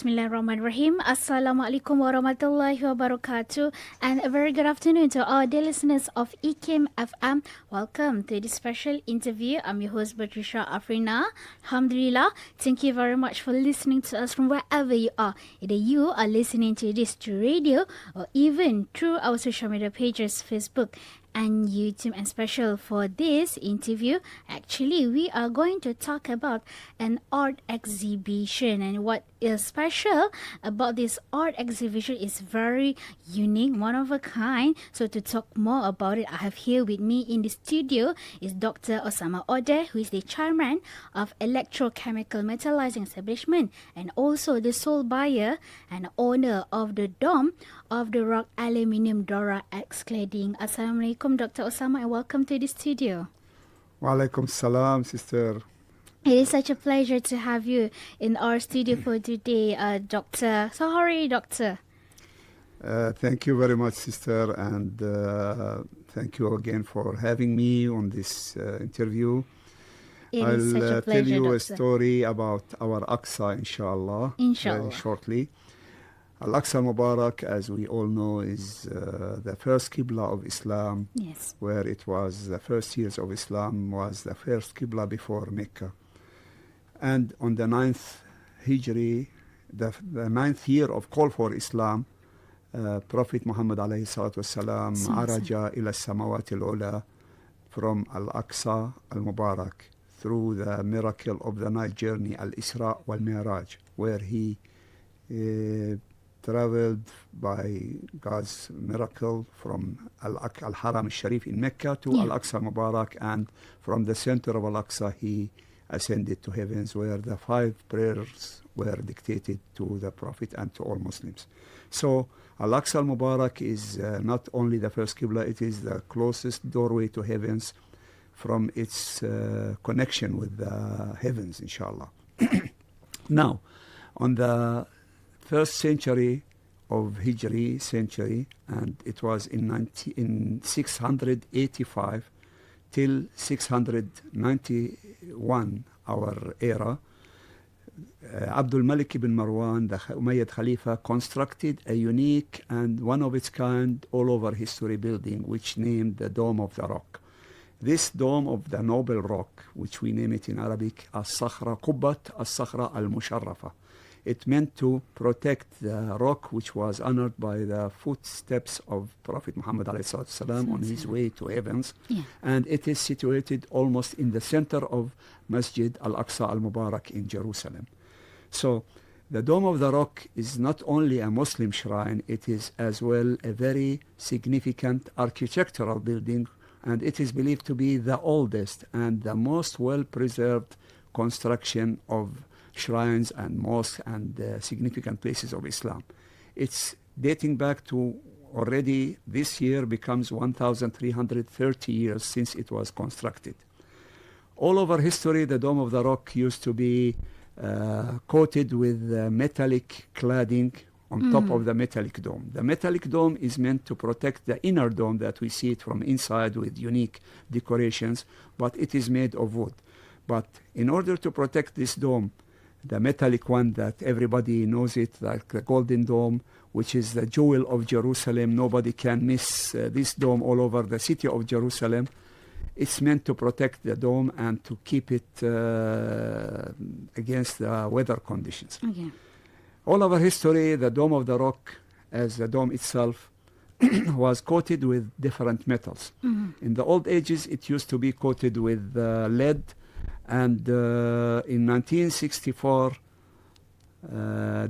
Bismillahirrahmanirrahim. Assalamualaikum warahmatullahi wabarakatuh. And a very good afternoon to all dear listeners of IKIM FM. Welcome to this special interview. I'm your host, Patricia Afrina. Alhamdulillah. Thank you very much for listening to us from wherever you are. Either you are listening to this through radio or even through our social media pages, Facebook and YouTube. And special for this interview, actually we are going to talk about an art exhibition, and what is special about this art exhibition is very unique, one of a kind. So to talk more about it, I have here with me in the studio is Dr. OSAMA ODEH, who is the chairman of Electrochemical Metallizing Establishment and also the sole buyer and owner of the Dome of the Rock Aluminium Dora X Cladding. Assalamualaikum, Dr. OSAMA, and welcome to the studio. Walaikum salam, sister. It is such a pleasure to have you in our studio for today, Doctor. So how are you, Doctor? Thank you very much, sister, and thank you again for having me on this interview. I'll tell you Doctor. a story about our Aqsa, inshallah, very shortly. Al-Aqsa Mubarak, as we all know, is the first Qibla of Islam, Yes. where it was the first years of Islam, was the first Qibla before Mecca. And on the 9th Hijri, the 9th year of call for Islam, Prophet Muhammad alayhi salatu wasalam, araja ila samawati al-ula, from Al-Aqsa al-Mubarak, through the miracle of the night journey, Al-Isra wal-Mi'raj, where he traveled by God's miracle from Al-Haram al-Sharif in Mecca to Al-Aqsa Mubarak, and from the center of Al-Aqsa he ascended to heavens, where the 5 prayers were dictated to the Prophet and to all Muslims. So Al-Aqsa al-Mubarak is not only the first Qibla, it is the closest doorway to heavens from its connection with the heavens, inshallah. Now, on the first century of Hijri century, and it was in 685 till 691 our era, Abdul Malik ibn Marwan, the Umayyad Khalifa, constructed a unique and one of its kind all over history building, which named the Dome of the Rock. This Dome of the Noble Rock, which we name it in Arabic As-Sakhra Qubbat As-Sakhra Al-Musharrafa. It meant to protect the rock which was honored by the footsteps of Prophet Muhammad ﷺ on his way to heavens. Yeah. And it is situated almost in the center of Masjid Al-Aqsa Al-Mubarak in Jerusalem. So the Dome of the Rock is not only a Muslim shrine, it is as well a very significant architectural building, and it is believed to be the oldest and the most well-preserved construction of shrines and mosques and significant places of Islam. It's dating back to already this year becomes 1,330 years since it was constructed. All over history, the Dome of the Rock used to be coated with metallic cladding on top of the metallic dome. The metallic dome is meant to protect the inner dome that we see it from inside with unique decorations, but it is made of wood. But in order to protect this dome, the metallic one that everybody knows it, like the Golden Dome, which is the jewel of Jerusalem. Nobody can miss this dome all over the city of Jerusalem. It's meant to protect the dome and to keep it against the weather conditions. Okay. All over history, the Dome of the Rock, as the dome itself, was coated with different metals. In the old ages, it used to be coated with lead. And in 1964,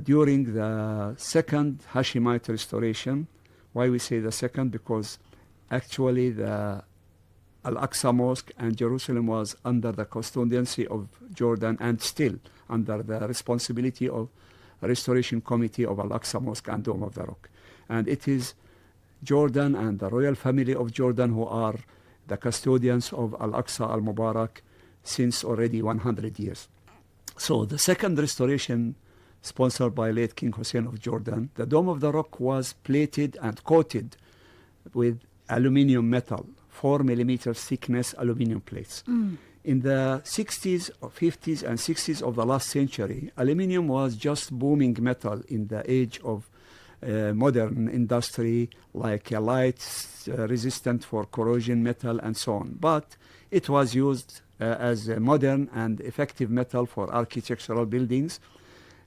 during the second Hashemite restoration, why we say the second? Because actually the Al-Aqsa Mosque and Jerusalem was under the custodiancy of Jordan and still under the responsibility of Restoration Committee of Al-Aqsa Mosque and Dome of the Rock. And it is Jordan and the royal family of Jordan who are the custodians of Al-Aqsa Al-Mubarak since already 100 years. So the second restoration, sponsored by late King Hussein of Jordan, the Dome of the Rock was plated and coated with aluminium metal, 4 millimeter thickness aluminium plates. In the 60s, or 50s, and 60s of the last century, aluminium was just booming metal in the age of modern industry, like a light resistant for corrosion metal and so on. But it was used as a modern and effective metal for architectural buildings,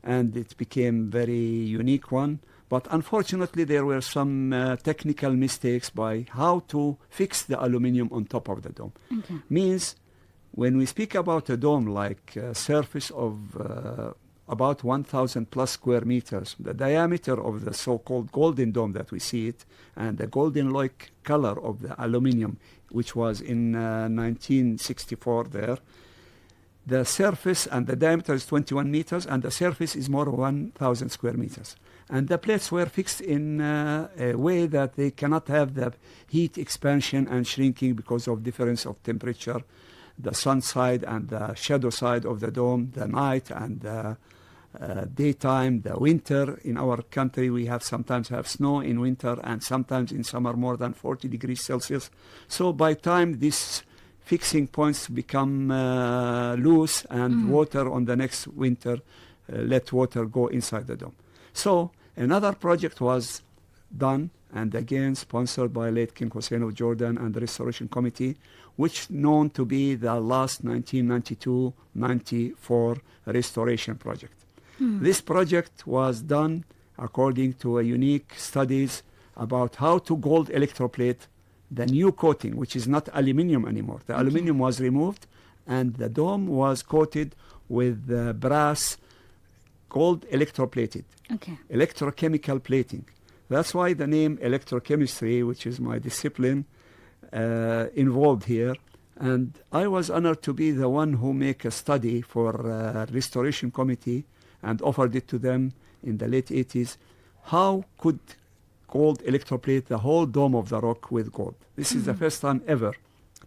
and it became very unique one. But unfortunately, there were some technical mistakes by how to fix the aluminium on top of the dome. Okay. Means when we speak about a dome like a surface of about 1,000 plus square meters, the diameter of the so-called golden dome that we see it, and the golden-like color of the aluminium, which was in 1964 there, the surface and the diameter is 21 meters, and the surface is more than 1,000 square meters. And the plates were fixed in a way that they cannot have the heat expansion and shrinking because of difference of temperature, the sun side and the shadow side of the dome, the night and the daytime, the winter. In our country, we have sometimes have snow in winter and sometimes in summer more than 40 degrees Celsius. So by time these fixing points become loose and water on the next winter, let water go inside the dome. So another project was done, and again sponsored by late King Hussein of Jordan and the Restoration Committee, which known to be the last 1992-94 restoration project. This project was done according to a unique studies about how to gold electroplate the new coating, which is not aluminium anymore. The aluminium was removed, and the dome was coated with brass, gold electroplated, electrochemical plating. That's why the name electrochemistry, which is my discipline, involved here. And I was honored to be the one who make a study for Restoration Committee and offered it to them in the late 80s. How could gold electroplate the whole Dome of the Rock with gold? This is the first time ever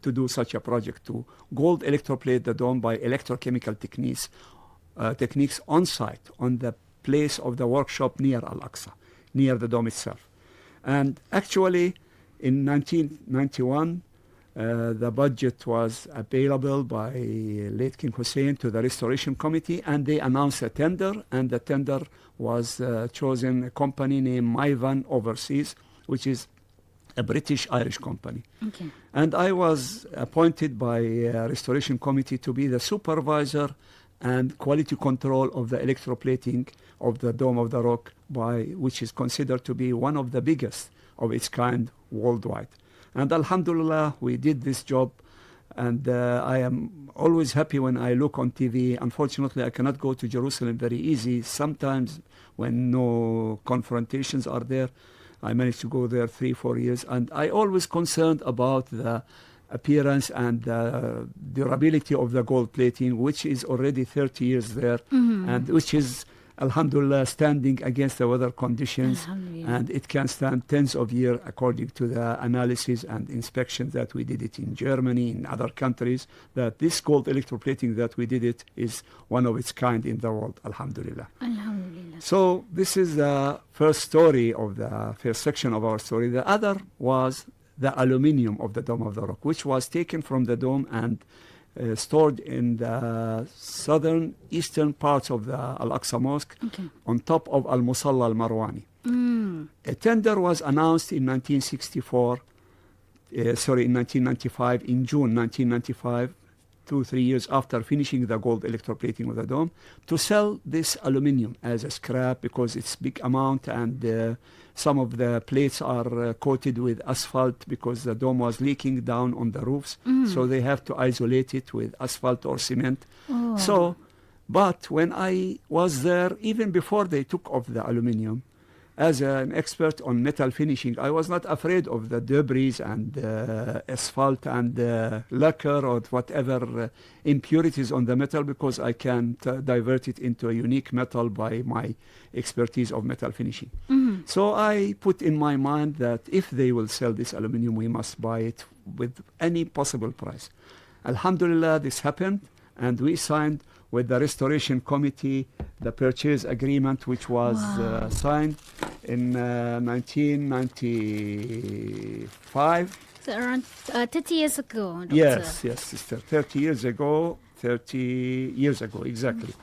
to do such a project, to gold electroplate the dome by electrochemical techniques on site, on the place of the workshop near Al-Aqsa, near the dome itself. And actually, in 1991, the budget was available by late King Hussein to the Restoration Committee, and they announced a tender, and the tender was chosen a company named Maivan Overseas, which is a British-Irish company. And I was appointed by Restoration Committee to be the supervisor and quality control of the electroplating of the Dome of the Rock, which is considered to be one of the biggest of its kind worldwide. And Alhamdulillah, we did this job, and I am always happy when I look on TV. Unfortunately, I cannot go to Jerusalem very easy. Sometimes when no confrontations are there, I managed to go there 3-4 years, and I always concerned about the appearance and the durability of the gold plating, which is already 30 years there, and which is, alhamdulillah, standing against the weather conditions, and it can stand tens of years according to the analysis and inspection that we did it in Germany, in other countries, that this gold electroplating that we did it is one of its kind in the world, alhamdulillah. So this is the first story of the first section of our story. The other was the aluminium of the Dome of the Rock, which was taken from the dome and stored in the southern eastern parts of the Al-Aqsa Mosque, on top of Al-Musalla Al-Marwani. A tender was announced in 1995, in June 1995, 2-3 years after finishing the gold electroplating of the dome, to sell this aluminium as a scrap because it's big amount, and some of the plates are coated with asphalt because the dome was leaking down on the roofs, so they have to isolate it with asphalt or cement. But when I was there, even before they took off the aluminium, as an expert on metal finishing, I was not afraid of the debris and asphalt and lacquer or whatever impurities on the metal, because I can divert it into a unique metal by my expertise of metal finishing. So I put in my mind that if they will sell this aluminium, we must buy it with any possible price. Alhamdulillah, this happened, and we signed with the Restoration Committee the purchase agreement, which was signed in 1995, around 30 years ago, Doctor. Yes, sister. 30 years ago, exactly.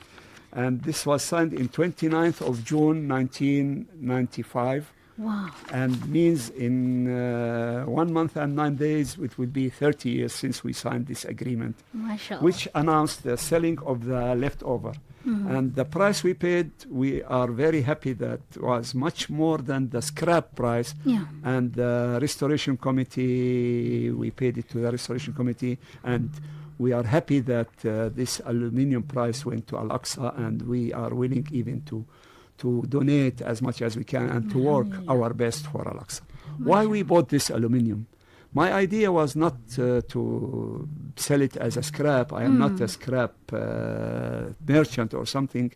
And this was signed in 29th of June, 1995. Wow. And means in 1 month and 9 days, it will be 30 years since we signed this agreement, MashaAllah. which announced the selling of the leftover. And the price we paid, we are very happy that was much more than the scrap price. Yeah. And the restoration committee, we paid it to the restoration committee, and we are happy that this aluminium price went to Al-Aqsa, and we are willing even to donate as much as we can and to work our best for Al-Aqsa. Why we bought this aluminium? My idea was not to sell it as a scrap. I am not a scrap merchant or something,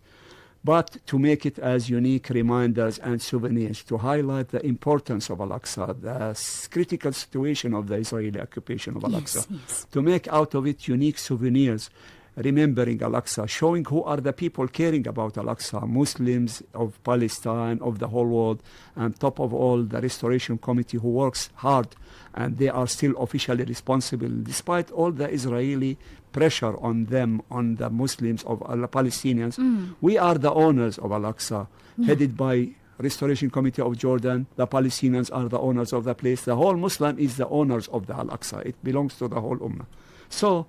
but to make it as unique reminders and souvenirs to highlight the importance of Al-Aqsa, the critical situation of the Israeli occupation of Al-Aqsa, Yes. to make out of it unique souvenirs remembering Al-Aqsa, showing who are the people caring about Al-Aqsa, Muslims of Palestine, of the whole world, and top of all, the Restoration Committee who works hard, and they are still officially responsible, despite all the Israeli pressure on them, on the Muslims of Palestinians. We are the owners of Al-Aqsa, headed by Restoration Committee of Jordan. The Palestinians are the owners of the place. The whole Muslim is the owners of the Al-Aqsa. It belongs to the whole Ummah. So,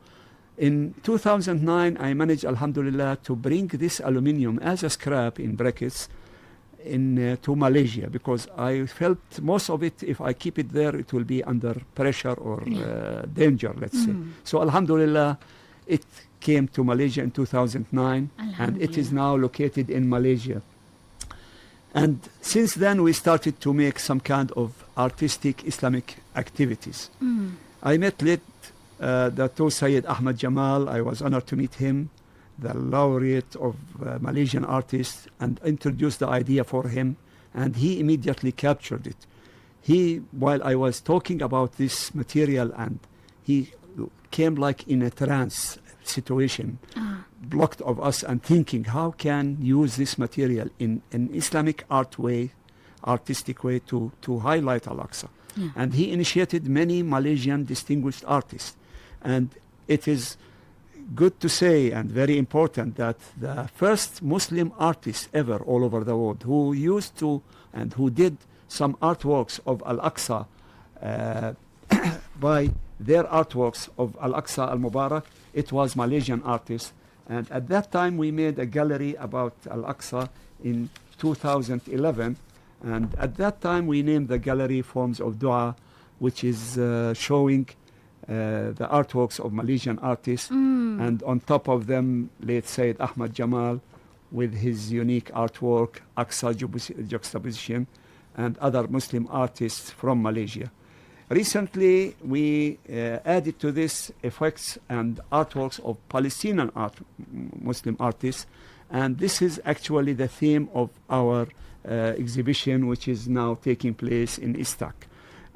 in 2009, I managed, alhamdulillah, to bring this aluminium as a scrap, in brackets, to Malaysia, because I felt most of it, if I keep it there, it will be under pressure or danger, let's say. So, alhamdulillah, it came to Malaysia in 2009, and it is now located in Malaysia. And since then, we started to make some kind of artistic Islamic activities. I met late Dr. Syed Ahmad Jamal. I was honored to meet him, the laureate of Malaysian artists, and introduced the idea for him, and he immediately captured it. While I was talking about this material, and he came like in a trance situation, blocked of us, and thinking how can use this material in an Islamic artistic way to highlight Al-Aqsa. And he initiated many Malaysian distinguished artists. And it is good to say and very important that the first Muslim artist ever all over the world who used to and who did some artworks of Al-Aqsa by their artworks of Al-Aqsa Al-Mubarak, it was Malaysian artists. And at that time we made a gallery about Al-Aqsa in 2011. And at that time we named the gallery Forms of Dua, which is showing the artworks of Malaysian artists, and on top of them, late Syed Ahmad Jamal with his unique artwork, Aqsa juxtaposition, and other Muslim artists from Malaysia. Recently, we added to this effects and artworks of Palestinian Muslim artists, and this is actually the theme of our exhibition, which is now taking place in ISTAC.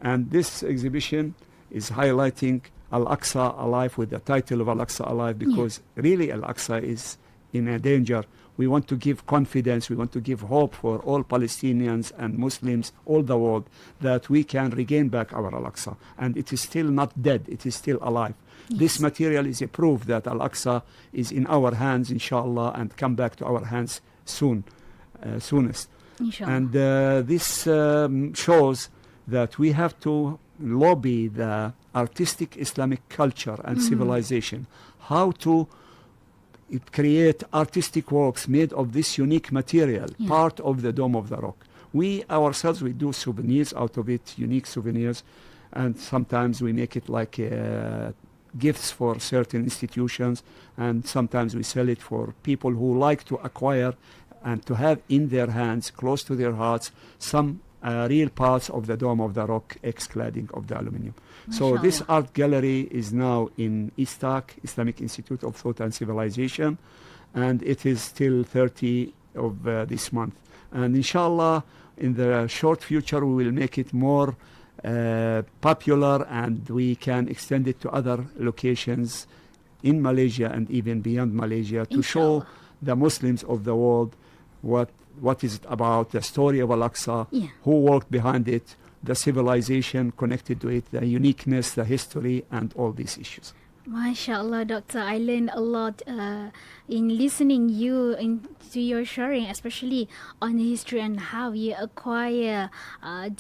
And this exhibition is highlighting Al-Aqsa Alive with the title of Al-Aqsa Alive, because really Al-Aqsa is in a danger. We want to give confidence, we want to give hope for all Palestinians and Muslims, all the world, that we can regain back our Al-Aqsa. And it is still not dead, it is still alive. This material is a proof that Al-Aqsa is in our hands, inshallah, and come back to our hands soonest. Inshallah. And this shows that we have to lobby the artistic Islamic culture and civilization, how to create artistic works made of this unique material, part of the Dome of the Rock. We ourselves, we do souvenirs out of it, unique souvenirs, and sometimes we make it like gifts for certain institutions, and sometimes we sell it for people who like to acquire and to have in their hands, close to their hearts, some real parts of the Dome of the Rock, excladding of the aluminium. So this art gallery is now in ISTAC, Islamic Institute of Thought and Civilization, and it is till 30 of this month. And inshallah, in the short future, we will make it more popular, and we can extend it to other locations in Malaysia and even beyond Malaysia to show the Muslims of the world what is it about, the story of Al-Aqsa, who worked behind it, the civilization connected to it, the uniqueness, the history, and all these issues. MashaAllah, Doctor, I learned a lot in listening to your sharing, especially on the history and how you acquire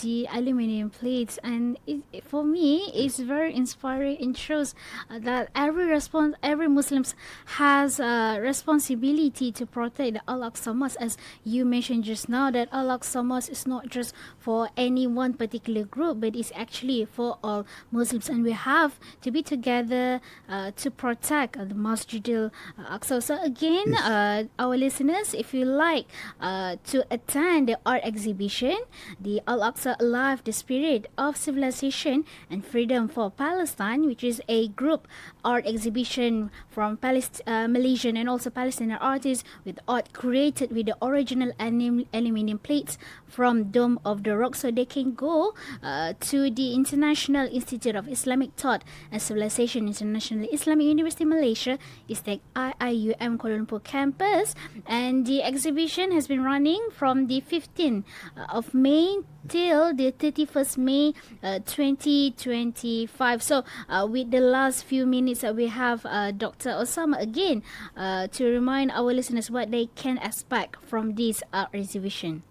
the aluminum plates. And for me, it's very inspiring. It shows that every Muslim has a responsibility to protect the Al-Aqsa Mosque. As you mentioned just now, that Al-Aqsa Mosque is not just for any one particular group, but it's actually for all Muslims. And we have to be together to protect the Masjid Al-Aqsa. So again, Yes. Our listeners, if you like to attend the art exhibition, the Al-AQSA ALIVE, the Spirit of Civilization and Freedom for Palestine, which is a group art exhibition from Malaysian and also Palestinian artists with art created with the original aluminum plates from Dome of the Rock. So they can go to the International Institute of Islamic Thought and Civilization, International Islamic University Malaysia, ISTAC-IIUM Kuala Lumpur campus, and the exhibition has been running from the 15th of May till the 31st May 2025. So with the last few minutes we have Dr. Osama again to remind our listeners what they can expect from this exhibition.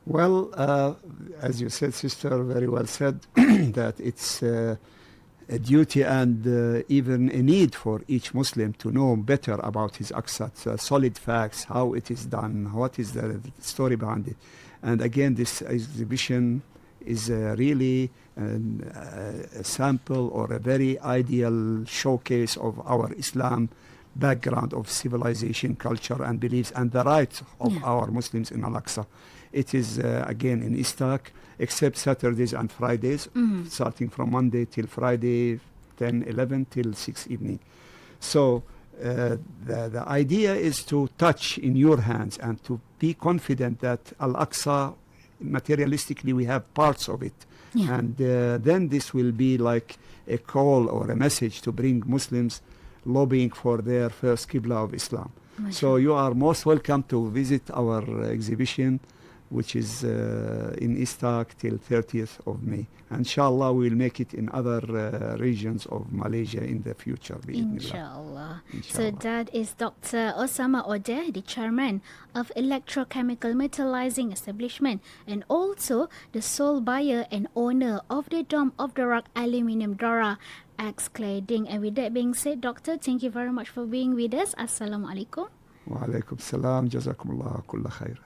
Well, as you said, sister, very well said, that it's a duty and even a need for each Muslim to know better about his Aqsa, solid facts, how it is done, what is the story behind it. And again, this exhibition is really a sample or a very ideal showcase of our Islam background of civilization, culture and beliefs and the rights of our Muslims in Al-Aqsa. It is again in ISTAC, except Saturdays and Fridays, starting from Monday till Friday, 10, 11 till 6 evening. So the idea is to touch in your hands and to be confident that Al-Aqsa, materialistically, we have parts of it. Yeah. And then this will be like a call or a message to bring Muslims lobbying for their first Qibla of Islam. So you are most welcome to visit our exhibition, which is in ISTAC till 30th of May. Inshallah, we will make it in other regions of Malaysia in the future. Inshallah. So that is Dr. OSAMA ODEH, the chairman of Electrochemical Metallizing Establishment and also the sole buyer and owner of the Dome of the Rock Aluminium Dora X Cladding. And with that being said, Doctor, thank you very much for being with us. Assalamu alaikum. Wa alaikum salam. Jazakumullah kulla khair.